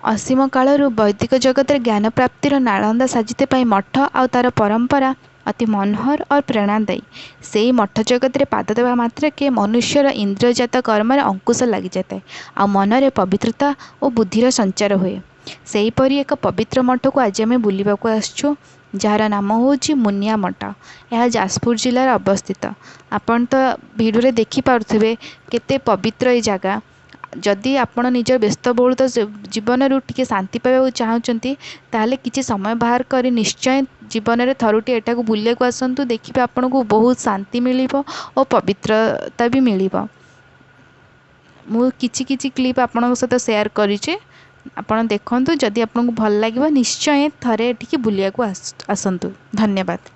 असीम कालरू वैदिक जगत रे ज्ञान प्राप्तिर नालंदा साजिते मठ आ तार परंपरा अति मनोहर और प्रेरणादायी। से ही मठ जगत रे पाद देवा मात्र के मनुष्यर इंद्रियजात कर्म अंकुश लगी जाए आ मनरे पवित्रता और बुद्धिर संचार हुए। सेहीपरि एक पवित्र मठ को आज आम बुलवाक आसछु जार नाम हूँ मुनिया मठ। यह जाजपुर जिलार अवस्थित। आपण तो भिडियो देखिपे केते पवित्र ये जगह। जदि आपण निज व्यस्तबहुलता जीवन टे शांति पाइबा चाहते ताहले किसी समय बाहर कर निश्चय जीवन में थरुटे एटा को बुलिया आसतु। देखिए आपन को बहुत शांति मिल और पवित्रता भी मिल। मु किछि क्लिप आपण सहित शेयर करिचे आपण देखंतु। जदि आपन को भल लगे निश्चय थरे एटिकी बुलिया आसतु। धन्यवाद।